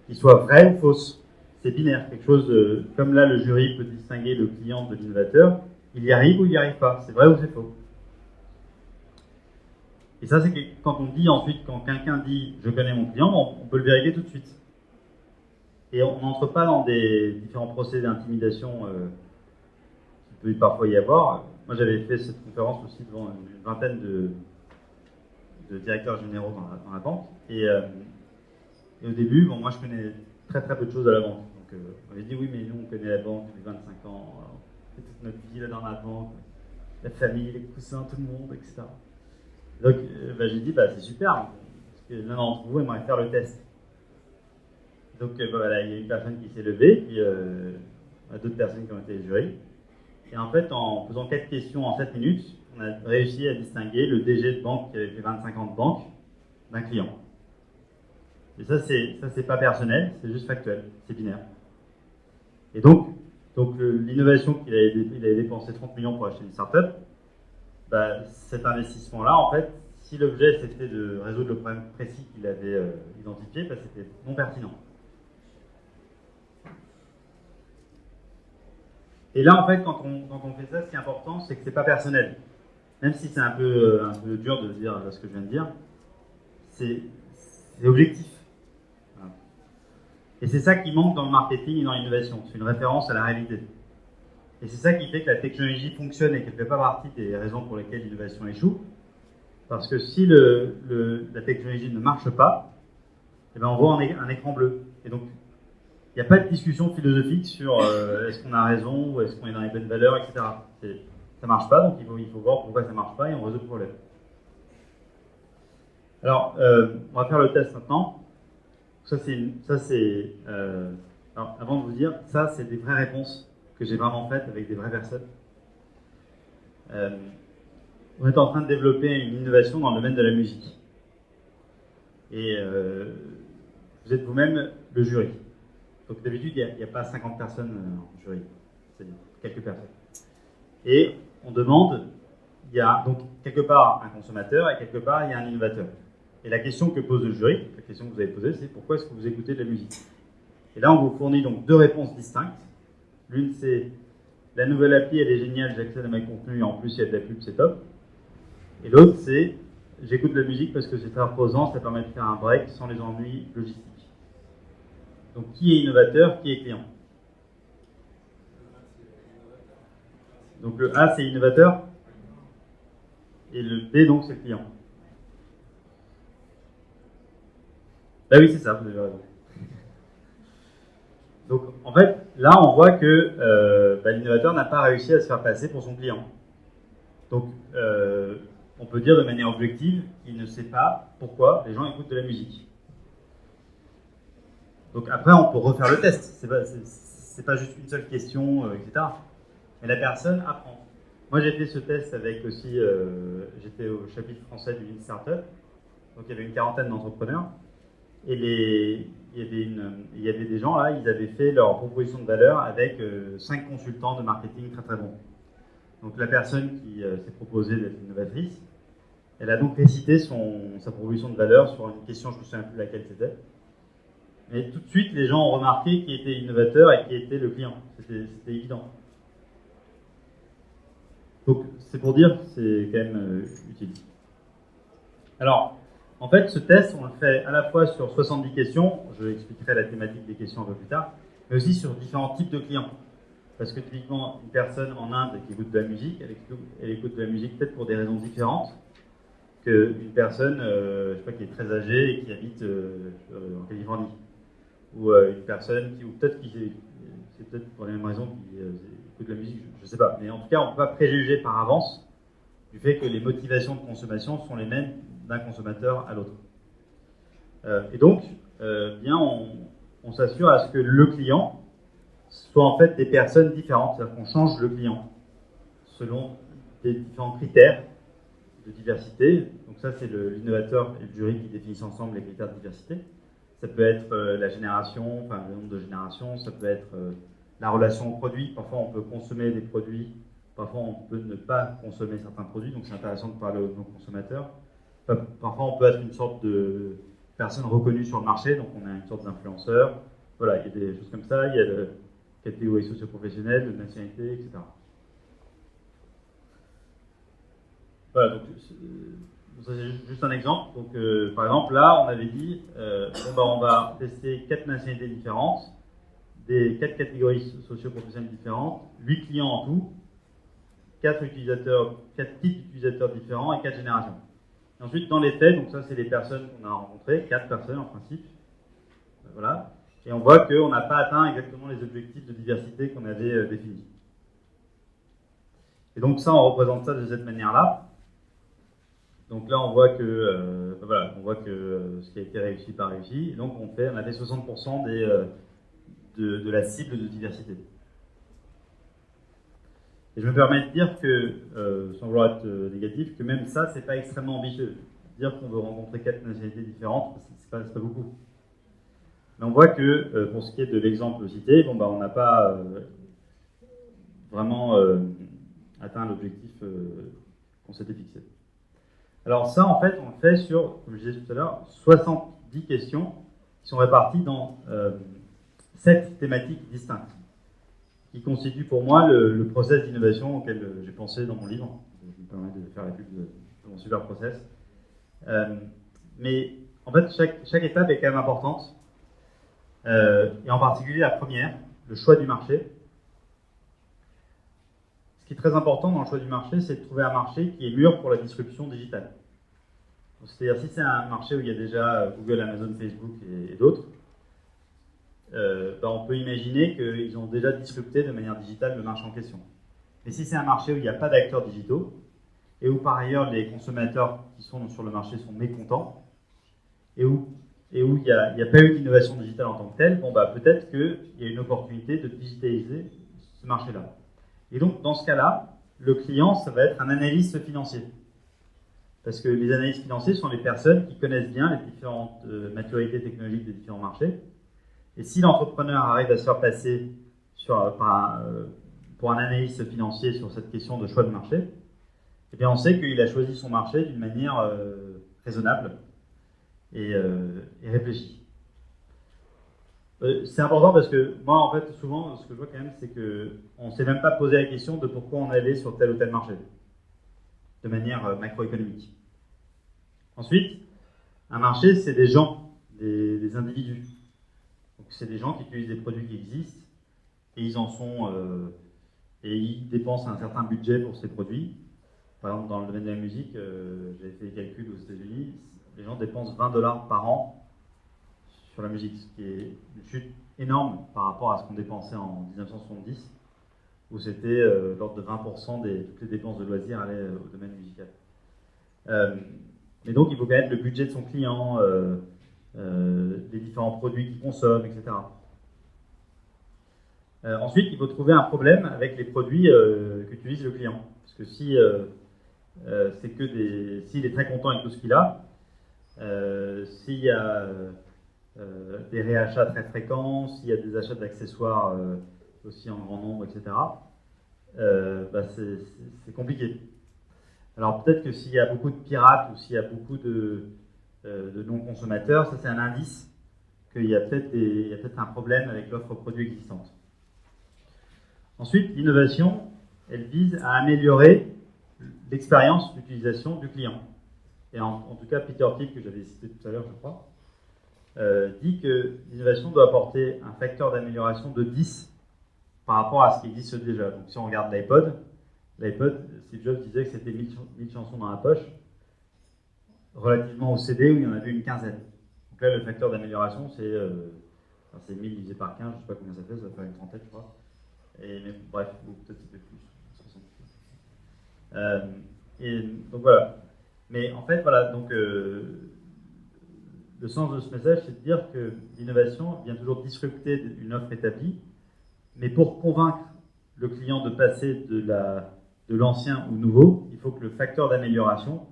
[SPEAKER 1] qui soit vraie ou fausse. C'est binaire, quelque chose comme là le jury peut distinguer le client de l'innovateur, il y arrive ou il n'y arrive pas, c'est vrai ou c'est faux. Et ça, c'est que quand on dit ensuite, quand quelqu'un dit « je connais mon client », on peut le vérifier tout de suite. Et on n'entre pas dans des différents procès d'intimidation qu'il peut parfois y avoir. Moi, j'avais fait cette conférence aussi devant une vingtaine de directeurs généraux dans la banque. Et au début, bon, moi, je connais très très peu de choses à la banque. Donc, on m'avait dit « oui, mais nous, on connaît la banque depuis 25 ans, on fait toute notre vie là dans la banque, la famille, les coussins, tout le monde, etc. » Donc, j'ai dit, c'est super, parce que l'un d'entre vous aimerait faire le test. Donc, voilà, il y a une personne qui s'est levée, puis il y a d'autres personnes qui ont été jurées. Et en fait, en faisant 4 questions en 7 minutes, on a réussi à distinguer le DG de banque qui avait fait 25 ans de banque d'un client. Et ça, c'est pas personnel, c'est juste factuel, c'est binaire. Et donc l'innovation qu'il avait dépensé 30 millions pour acheter une start-up, cet investissement-là, en fait, si l'objet c'était de résoudre le problème précis qu'il avait identifié, c'était non pertinent. Et là, en fait, quand on fait ça, ce qui est important, c'est que c'est pas personnel. Même si c'est un peu dur de dire ce que je viens de dire, c'est objectif. Voilà. Et c'est ça qui manque dans le marketing et dans l'innovation, c'est une référence à la réalité. Et c'est ça qui fait que la technologie fonctionne et qu'elle ne fait pas partie des raisons pour lesquelles l'innovation échoue. Parce que si la technologie ne marche pas, eh ben on voit un écran bleu. Et donc, il n'y a pas de discussion philosophique sur est-ce qu'on a raison ou est-ce qu'on est dans les bonnes valeurs, etc. Ça ne marche pas, donc il faut voir pourquoi ça ne marche pas et on résout le problème. Alors, on va faire le test maintenant. Alors, avant de vous dire, ça, c'est des vraies réponses que j'ai vraiment faites avec des vraies personnes. On est en train de développer une innovation dans le domaine de la musique. Et vous êtes vous-même le jury. Donc d'habitude, il n'y a pas 50 personnes en jury, c'est-à-dire quelques personnes. Et on demande, il y a donc quelque part un consommateur et quelque part il y a un innovateur. Et la question que pose le jury, la question que vous avez posée, c'est pourquoi est-ce que vous écoutez de la musique? Et là, on vous fournit donc 2 réponses distinctes. L'une, c'est la nouvelle appli, elle est géniale, j'accède à mes contenus et en plus, il y a de la pub, c'est top. Et l'autre, c'est j'écoute de la musique parce que c'est très reposant, ça permet de faire un break sans les ennuis logistiques. Donc, qui est innovateur, qui est client? Donc, le A, c'est innovateur. Et le B, donc, c'est client. Bah oui, c'est ça, vous avez raison. Donc, en fait, là, on voit que l'innovateur n'a pas réussi à se faire passer pour son client. Donc, on peut dire de manière objective qu'il ne sait pas pourquoi les gens écoutent de la musique. Donc après, on peut refaire le test. C'est pas juste une seule question, etc. Mais la personne apprend. Moi, j'ai fait ce test avec aussi, j'étais au chapitre français du Lean Startup. Donc il y avait une quarantaine d'entrepreneurs. Et il y avait des gens là, ils avaient fait leur proposition de valeur avec 5 consultants de marketing très très bons. Donc la personne qui s'est proposée d'être innovatrice, elle a donc récité sa proposition de valeur sur une question, je ne me souviens plus laquelle c'était. Mais tout de suite, les gens ont remarqué qui était innovateur et qui était le client. C'était évident. Donc, c'est pour dire que c'est quand même utile. Alors, en fait, ce test, on le fait à la fois sur 70 questions, je expliquerai la thématique des questions un peu plus tard, mais aussi sur différents types de clients. Parce que typiquement, une personne en Inde qui écoute de la musique, elle écoute de la musique peut-être pour des raisons différentes qu'une personne, je sais pas, qui est très âgée et qui habite en Californie. Ou une personne qui, ou peut-être c'est peut-être pour les mêmes raisons qui écoute de la musique, je ne sais pas. Mais en tout cas, on ne peut pas préjuger par avance du fait que les motivations de consommation sont les mêmes d'un consommateur à l'autre. Et donc, bien, on s'assure à ce que le client soit en fait des personnes différentes, c'est-à-dire qu'on change le client selon des différents critères de diversité. Donc ça, c'est l'innovateur et le jury qui définissent ensemble les critères de diversité. Ça peut être la génération, enfin le nombre de générations, ça peut être la relation au produit. Parfois, on peut consommer des produits, parfois, on peut ne pas consommer certains produits, donc c'est intéressant de parler aux consommateurs. Parfois, on peut être une sorte de personne reconnue sur le marché, donc on a une sorte d'influenceur. Voilà, il y a des choses comme ça, il y a la catégorie socio-professionnelle, de nationalité, etc. Voilà, donc ça c'est juste un exemple. Donc, par exemple, là, on avait dit, on va tester 4 nationalités différentes, des 4 catégories socio-professionnelles différentes, 8 clients en tout, 4 utilisateurs, 4 types d'utilisateurs différents et 4 générations. Et ensuite, dans les faits, donc ça, c'est les personnes qu'on a rencontrées, 4 personnes en principe. Voilà. Et on voit qu'on n'a pas atteint exactement les objectifs de diversité qu'on avait définis. Et donc ça, on représente ça de cette manière-là. Donc là, on voit que, voilà, on voit que ce qui a été réussi pas réussi. Et donc on a fait 60% de la cible de diversité. Et je me permets de dire que, sans vouloir être négatif, que même ça, c'est pas extrêmement ambitieux. Dire qu'on veut rencontrer 4 nationalités différentes, c'est pas beaucoup. Mais on voit que, pour ce qui est de l'exemple cité, bon, on n'a pas vraiment atteint l'objectif qu'on s'était fixé. Alors ça, en fait, on le fait sur, comme je disais tout à l'heure, 70 questions qui sont réparties dans 7 thématiques distinctes, qui constituent pour moi le process d'innovation auquel j'ai pensé dans mon livre. Je me permets de faire la pub de mon super process. Mais en fait, chaque étape est quand même importante. Et en particulier la première, le choix du marché. Ce qui est très important dans le choix du marché, c'est de trouver un marché qui est mûr pour la disruption digitale. C'est-à-dire, si c'est un marché où il y a déjà Google, Amazon, Facebook et d'autres, on peut imaginer qu'ils ont déjà disrupté de manière digitale le marché en question. Mais si c'est un marché où il n'y a pas d'acteurs digitaux, et où par ailleurs les consommateurs qui sont sur le marché sont mécontents, et où il n'y a pas eu d'innovation digitale en tant que telle, peut-être qu'il y a une opportunité de digitaliser ce marché-là. Et donc, dans ce cas-là, le client, ça va être un analyste financier. Parce que les analystes financiers sont les personnes qui connaissent bien les différentes maturités technologiques des différents marchés. Et si l'entrepreneur arrive à se faire passer pour un analyste financier sur cette question de choix de marché, eh bien on sait qu'il a choisi son marché d'une manière raisonnable et réfléchie. C'est important parce que moi, en fait, souvent, ce que je vois quand même, c'est qu'on ne s'est même pas posé la question de pourquoi on allait sur tel ou tel marché, de manière macroéconomique. Ensuite, un marché, c'est des gens, des individus. Donc, c'est des gens qui utilisent des produits qui existent et et ils dépensent un certain budget pour ces produits. Par exemple, dans le domaine de la musique, j'avais fait des calculs aux États-Unis, les gens dépensent $20 par an sur la musique, ce qui est une chute énorme par rapport à ce qu'on dépensait en 1970, où c'était l'ordre de 20% toutes les dépenses de loisirs allaient au domaine musical. Mais donc, il faut connaître le budget de son client, les différents produits qu'il consomme, etc. Ensuite, il faut trouver un problème avec les produits qu'utilise le client. Parce que si s'il est très content avec tout ce qu'il a, s'il y a des réachats très fréquents, s'il y a des achats d'accessoires aussi en grand nombre, etc., c'est compliqué. Alors peut-être que s'il y a beaucoup de pirates ou s'il y a beaucoup de non-consommateurs, ça c'est un indice qu'il y a peut-être un problème avec l'offre produit existante. Ensuite, l'innovation, elle vise à améliorer l'expérience d'utilisation du client. Et en tout cas, Peter Thiel, que j'avais cité tout à l'heure, je crois, dit que l'innovation doit apporter un facteur d'amélioration de 10 par rapport à ce qui existe déjà. Donc si on regarde l'iPod, Steve Jobs disait que c'était 1000 chansons dans la poche, relativement au CD où il y en avait une quinzaine. Donc là, le facteur d'amélioration, c'est 1000 divisé par 15, je ne sais pas combien ça fait, ça va faire une trentaine, je crois. Mais bref, peut-être un peu plus, 60. Et donc voilà. Mais en fait, voilà, donc le sens de ce message, c'est de dire que l'innovation vient toujours disrupter une offre établie, mais pour convaincre le client de passer de l'ancien au nouveau, il faut que le facteur d'amélioration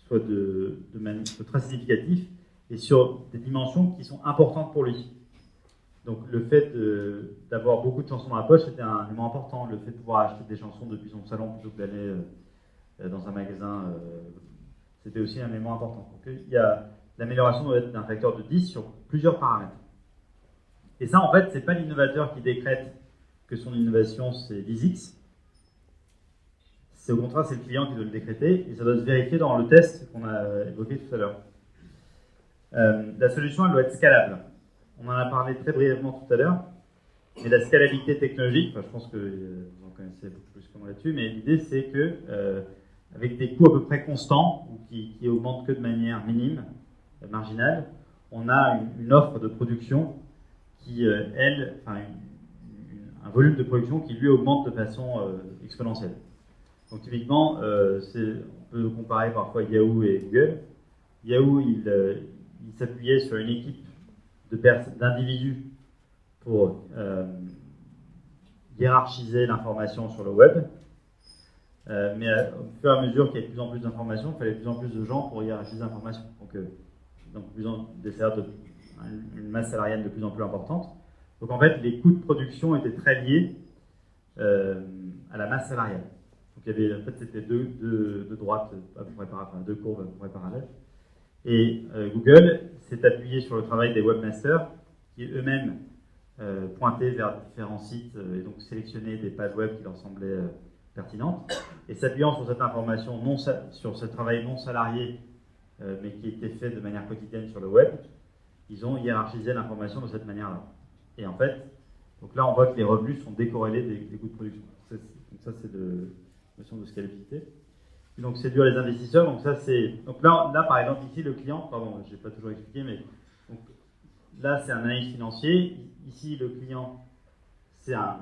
[SPEAKER 1] soit soit très significatif et sur des dimensions qui sont importantes pour lui. Donc le fait d'avoir beaucoup de chansons dans la poche, c'était un élément important. Le fait de pouvoir acheter des chansons depuis son salon plutôt que d'aller dans un magasin, c'était aussi un élément important. Donc l'amélioration doit être d'un facteur de 10 sur plusieurs paramètres. Et ça, en fait, c'est pas l'innovateur qui décrète que son innovation, c'est 10x. C'est au contraire, c'est le client qui doit le décréter, et ça doit se vérifier dans le test qu'on a évoqué tout à l'heure. La solution, elle doit être scalable. On en a parlé très brièvement tout à l'heure, mais la scalabilité technologique, je pense que vous en connaissez beaucoup plus que moi là-dessus, mais l'idée, c'est que avec des coûts à peu près constants, ou qui augmentent que de manière minime, marginale, on a une offre de production qui, un volume de production qui, lui, augmente de façon exponentielle. Donc, typiquement, on peut comparer parfois Yahoo et Google. Yahoo, il s'appuyait sur une équipe d'individus pour hiérarchiser l'information sur le web. Mais au fur et à mesure qu'il y a de plus en plus d'informations, il fallait de plus en plus de gens pour hiérarchiser l'information. Donc une masse salariale de plus en plus importante. Donc en fait, les coûts de production étaient très liés à la masse salariale. Donc il y avait, en fait, c'était deux droites à peu près deux courbes à peu près parallèles. Et Google s'est appuyé sur le travail des webmasters qui eux-mêmes pointaient vers différents sites et donc sélectionnaient des pages web qui leur semblaient pertinentes. Et s'appuyant sur cette information, sur ce travail non salarié, mais qui était fait de manière quotidienne sur le web, ils ont hiérarchisé l'information de cette manière-là. Et en fait, donc là, on voit que les revenus sont décorrélés des coûts de production. Donc ça, c'est la notion de scalabilité. Et donc, c'est dû à les investisseurs. Donc là, par exemple, ici, le client, pardon, je n'ai pas toujours expliqué, mais donc, là, c'est un analyste financier. Ici, le client, c'est un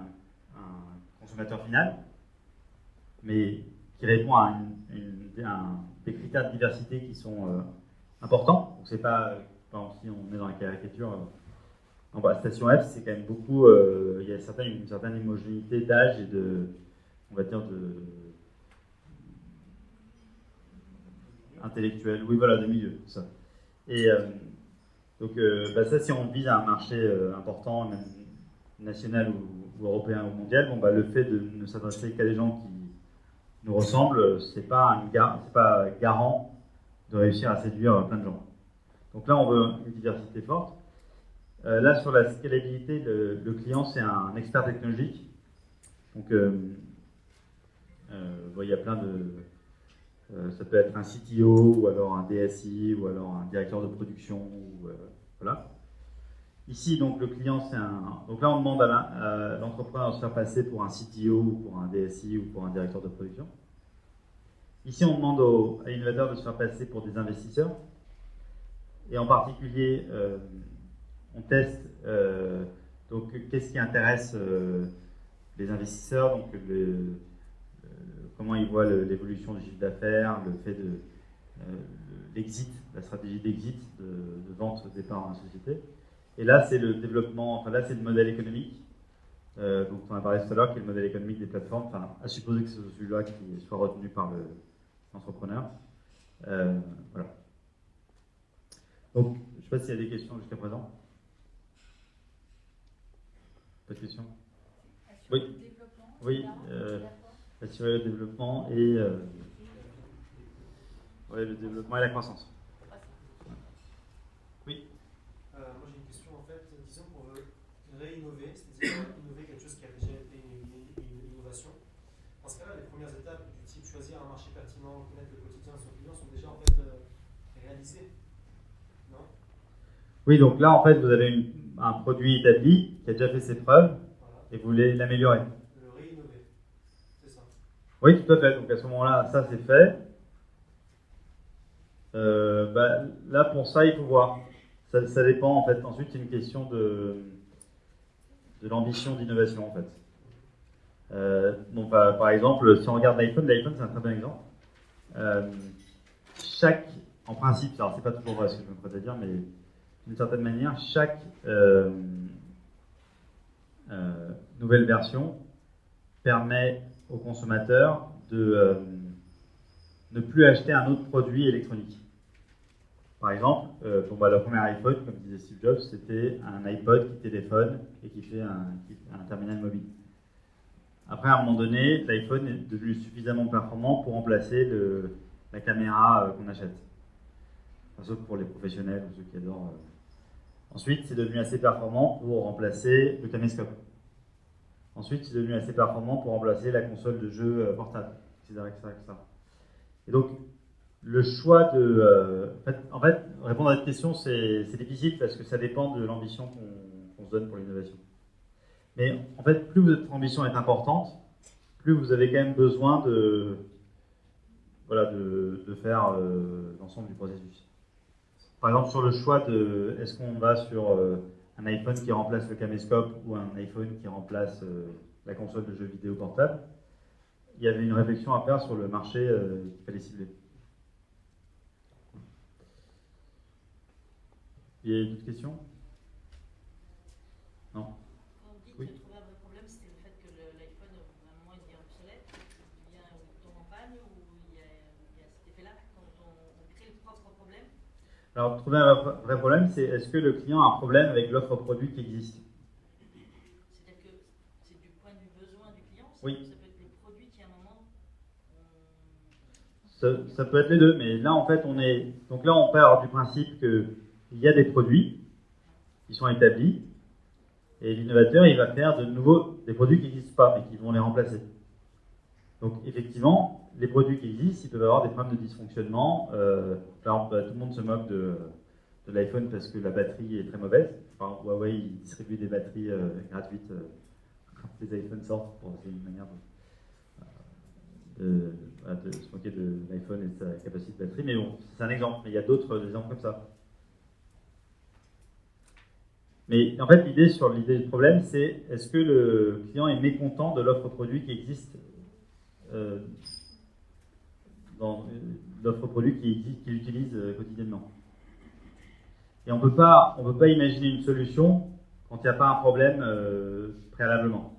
[SPEAKER 1] consommateur final, mais qui répond à des critères de diversité qui sont importants. Donc, c'est pas, par exemple, si on est dans la caricature, la station F, c'est quand même beaucoup, il y a une certaine homogénéité d'âge et on va dire, intellectuel, oui, voilà, de milieu, ça. Et donc, ça, si on vise à un marché important, même national ou européen ou mondial, le fait de ne s'adresser qu'à des gens qui nous ressemblent, c'est pas garant de réussir à séduire plein de gens. Donc là, on veut une diversité forte. Là, sur la scalabilité, le client, c'est un expert technologique. Donc, il y a plein de... ça peut être un CTO, ou alors un DSI, ou alors un directeur de production, voilà. Ici, donc, le client, donc là, on demande à l'entrepreneur de se faire passer pour un CTO, ou pour un DSI, ou pour un directeur de production. Ici, on demande à l'innovateur de se faire passer pour des investisseurs. Et en particulier, on teste donc qu'est-ce qui intéresse les investisseurs, donc comment ils voient l'évolution du chiffre d'affaires, le fait de l'exit, la stratégie d'exit, de vente des parts dans la société. Et là, c'est le développement, là, c'est le modèle économique. Donc, on a parlé tout à l'heure, qui est le modèle économique des plateformes, à supposer que c'est celui-là qui soit retenu par l'entrepreneur. Voilà. Donc, je ne sais pas s'il y a des questions jusqu'à présent. Pas de questions? Oui.
[SPEAKER 3] Le développement,
[SPEAKER 1] oui. Assurer le développement et le développement et la croissance. Oui.
[SPEAKER 4] Moi j'ai une question en fait. Disons qu'on veut réinnover, c'est-à-dire innover quelque chose qui a déjà été une innovation. Dans ce cas-là, les premières étapes du type choisir un marché pertinent, connaître le quotidien de son client sont déjà en fait réalisées, non?
[SPEAKER 1] Oui, donc là en fait vous avez un produit établi qui a déjà fait ses preuves, voilà, et vous voulez l'améliorer.
[SPEAKER 4] Le réinnover, c'est ça.
[SPEAKER 1] Oui, tout à fait. Donc à ce moment-là, ça c'est fait. Là pour ça, il faut voir. Ça dépend en fait. Ensuite, c'est une question de l'ambition d'innovation en fait. Donc par exemple, si on regarde l'iPhone c'est un très bon exemple. En principe, alors c'est pas toujours vrai ce que je me prête à dire, mais d'une certaine manière, chaque nouvelle version permet au consommateur de ne plus acheter un autre produit électronique. Par exemple, le premier iPhone, comme disait Steve Jobs, c'était un iPod qui téléphone et qui fait un terminal mobile. Après, à un moment donné, l'iPhone est devenu suffisamment performant pour remplacer la caméra qu'on achète. Enfin, sauf pour les professionnels ou ceux qui adorent. Ensuite, c'est devenu assez performant pour remplacer le caméscope. Ensuite, c'est devenu assez performant pour remplacer la console de jeu portable, etc., etc., etc. Et donc, le choix de... en fait, répondre à cette question, c'est difficile parce que ça dépend de l'ambition qu'on se donne pour l'innovation. Mais en fait, plus votre ambition est importante, plus vous avez quand même besoin de faire l'ensemble du processus. Par exemple, sur le choix de est-ce qu'on va sur un iPhone qui remplace le caméscope ou un iPhone qui remplace la console de jeux vidéo portable, il y avait une réflexion à faire sur le marché qu'il fallait cibler. Il y a d'autres questions? Non?
[SPEAKER 3] On dit
[SPEAKER 1] Oui.
[SPEAKER 3] que trouver un vrai problème, c'était le fait que l'iPhone, à un moment, il devient obsolète, il devient tombe en panne, ou il y a cet effet-là quand on crée le propre problème.
[SPEAKER 1] Alors, trouver un vrai problème, c'est est-ce que le client a un problème avec l'offre produit qui existe?
[SPEAKER 3] C'est-à-dire que c'est du point de vue besoin du client,
[SPEAKER 1] Oui.
[SPEAKER 3] Ça peut être les produits qui, à un moment,
[SPEAKER 1] Ça peut être les deux, mais là, en fait, donc là, on part du principe qu'il y a des produits qui sont établis, et l'innovateur, il va faire de nouveau des produits qui n'existent pas, mais qui vont les remplacer. Donc, effectivement, les produits qui existent, ils peuvent avoir des problèmes de dysfonctionnement. Par exemple, tout le monde se moque de l'iPhone parce que la batterie est très mauvaise. Enfin, Huawei, il distribue des batteries gratuites quand les iPhones sortent. C'est une manière de se moquer de l'iPhone et de sa capacité de batterie. Mais bon, c'est un exemple. Mais il y a d'autres exemples comme ça. Mais en fait, l'idée du problème, c'est est-ce que le client est mécontent de l'offre produit qui existe dans l'offre produit qu'il utilise quotidiennement. Et on peut pas imaginer une solution quand il n'y a pas un problème préalablement.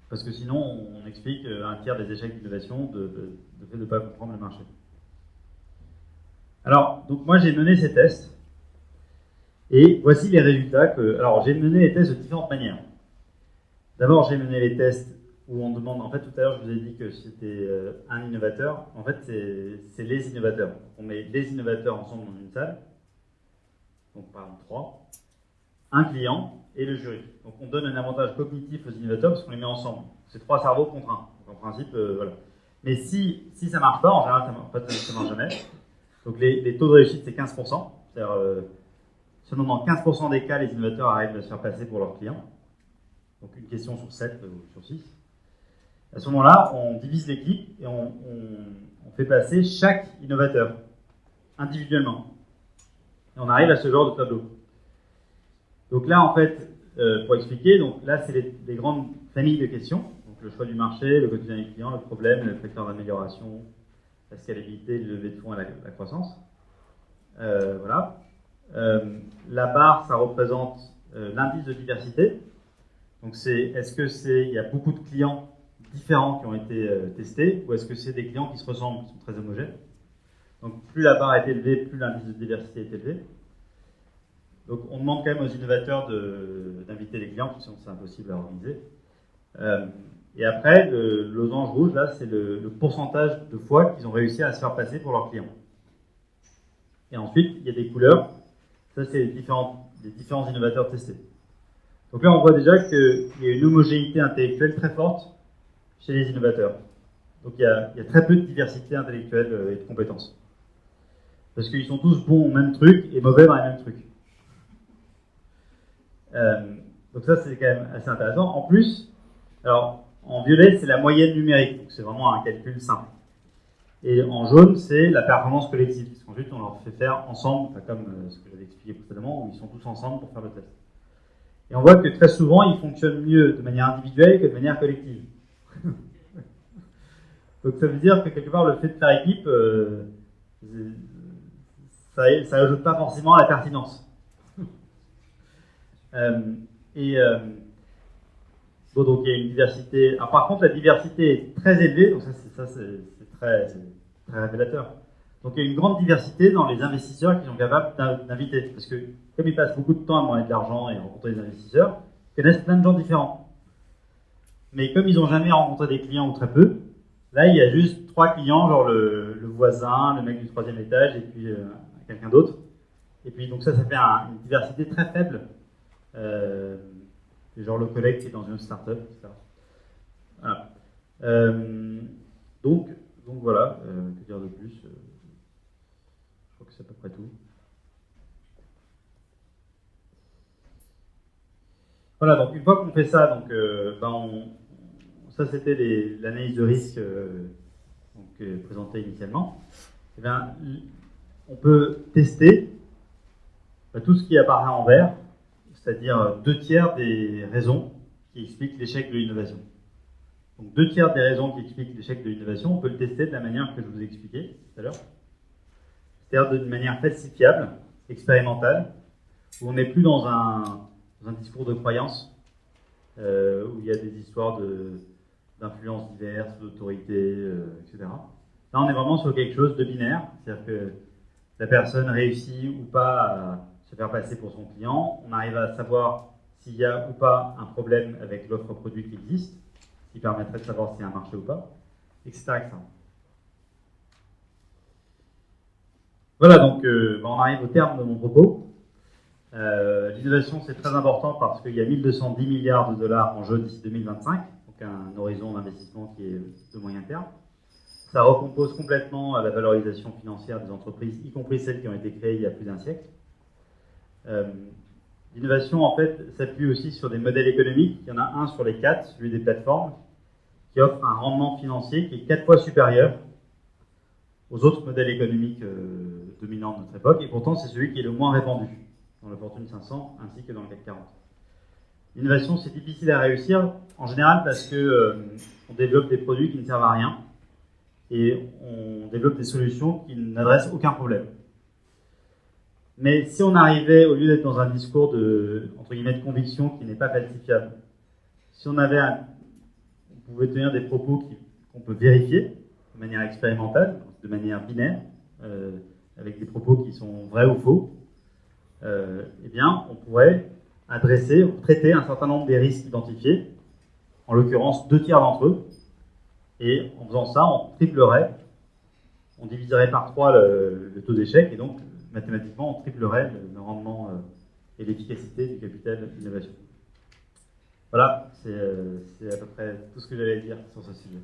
[SPEAKER 1] Parce que sinon, on explique un tiers des échecs d'innovation de fait de ne pas comprendre le marché. Alors, donc moi j'ai mené ces tests. Et voici les résultats Alors, j'ai mené les tests de différentes manières. D'abord, j'ai mené les tests où on demande... En fait, tout à l'heure, je vous ai dit que c'était un innovateur. En fait, c'est les innovateurs. On met les innovateurs ensemble dans une salle. Donc, par exemple, 3. Un client et le jury. Donc, on donne un avantage cognitif aux innovateurs parce qu'on les met ensemble. C'est 3 cerveaux contre 1. Donc, en principe, voilà. Mais si ça ne marche pas, en général, ça ne marche jamais. Donc, les taux de réussite, c'est 15%. C'est-à-dire... Seulement dans 15% des cas, les innovateurs arrivent à se faire passer pour leurs clients. Donc une question sur 7 ou sur 6. À ce moment-là, on divise l'équipe et on fait passer chaque innovateur individuellement. Et on arrive à ce genre de tableau. Donc là, en fait, pour expliquer, donc là, c'est les grandes familles de questions. Donc le choix du marché, le quotidien du client, le problème, le facteur d'amélioration, la scalabilité, le levée de fonds et la croissance. Voilà. La barre, ça représente l'indice de diversité. Donc il y a beaucoup de clients différents qui ont été testés, ou est-ce que c'est des clients qui se ressemblent, qui sont très homogènes? Donc plus la barre est élevée, plus l'indice de diversité est élevé. Donc on demande quand même aux innovateurs d'inviter les clients, sinon c'est impossible à organiser. Et après, le losange rouge, là, c'est le pourcentage de fois qu'ils ont réussi à se faire passer pour leurs clients. Et ensuite, il y a des couleurs. Ça, c'est les différents innovateurs testés. Donc là, on voit déjà qu'il y a une homogénéité intellectuelle très forte chez les innovateurs. Donc il y a très peu de diversité intellectuelle et de compétences. Parce qu'ils sont tous bons au même truc et mauvais dans les mêmes trucs. Donc ça, c'est quand même assez intéressant. En plus, alors en violet, c'est la moyenne numérique. Donc c'est vraiment un calcul simple. Et en jaune, c'est la performance collective. Parce qu'ensuite, on leur fait faire ensemble, enfin, comme ce que j'avais expliqué précédemment, où ils sont tous ensemble pour faire le test. Et on voit que très souvent, ils fonctionnent mieux de manière individuelle que de manière collective. Donc ça veut dire que quelque part, le fait de faire équipe, ça ajoute pas forcément à la pertinence. Bon, donc il y a une diversité. Alors, par contre, la diversité est très élevée, donc c'est très révélateur. Donc il y a une grande diversité dans les investisseurs qui sont capables d'inviter. Parce que comme ils passent beaucoup de temps à demander de l'argent et à rencontrer des investisseurs, ils connaissent plein de gens différents. Mais comme ils n'ont jamais rencontré des clients ou très peu, là il y a juste 3 clients, genre le voisin, le mec du 3e étage et puis quelqu'un d'autre. Et puis donc ça fait une diversité très faible. Genre le collègue qui est dans une start-up, etc. Voilà. Donc voilà, que dire de plus je crois que c'est à peu près tout. Voilà, donc une fois qu'on fait ça, donc, ça c'était l'analyse de risque présentée initialement. Et bien, on peut tester tout ce qui apparaît en vert, c'est-à-dire 2/3 des raisons qui expliquent l'échec de l'innovation. Donc 2/3 des raisons qui expliquent l'échec de l'innovation, on peut le tester de la manière que je vous ai expliqué tout à l'heure. C'est-à-dire d'une manière falsifiable, expérimentale, où on n'est plus dans un discours de croyance, où il y a des histoires d'influences diverses, d'autorité, etc. Là, on est vraiment sur quelque chose de binaire, c'est-à-dire que la personne réussit ou pas à se faire passer pour son client, on arrive à savoir s'il y a ou pas un problème avec l'offre produit qui existe, ce qui permettrait de savoir s'il y a un marché ou pas, etc. Voilà, donc on arrive au terme de mon propos. L'innovation, c'est très important parce qu'il y a 1210 milliards de dollars en jeu d'ici 2025, donc un horizon d'investissement qui est de moyen terme. Ça recompose complètement la valorisation financière des entreprises, y compris celles qui ont été créées il y a plus d'un siècle. L'innovation, en fait, s'appuie aussi sur des modèles économiques. Il y en a un sur les 4, celui des plateformes, qui offre un rendement financier qui est 4 fois supérieur aux autres modèles économiques dominants de notre époque, et pourtant c'est celui qui est le moins répandu dans le Fortune 500 ainsi que dans le CAC 40. L'innovation, c'est difficile à réussir, en général parce que on développe des produits qui ne servent à rien, et on développe des solutions qui n'adressent aucun problème. Mais si on arrivait, au lieu d'être dans un discours entre guillemets, de conviction qui n'est pas falsifiable, si on pouvait tenir des propos qu'on peut vérifier de manière expérimentale, de manière binaire, avec des propos qui sont vrais ou faux, eh bien, on pourrait traiter un certain nombre des risques identifiés, en l'occurrence 2/3 d'entre eux, et en faisant ça, on diviserait par 3 le taux d'échec, et donc mathématiquement, on triplerait le rendement et l'efficacité du capital d'innovation. Voilà, c'est à peu près tout ce que j'allais dire sur ce sujet.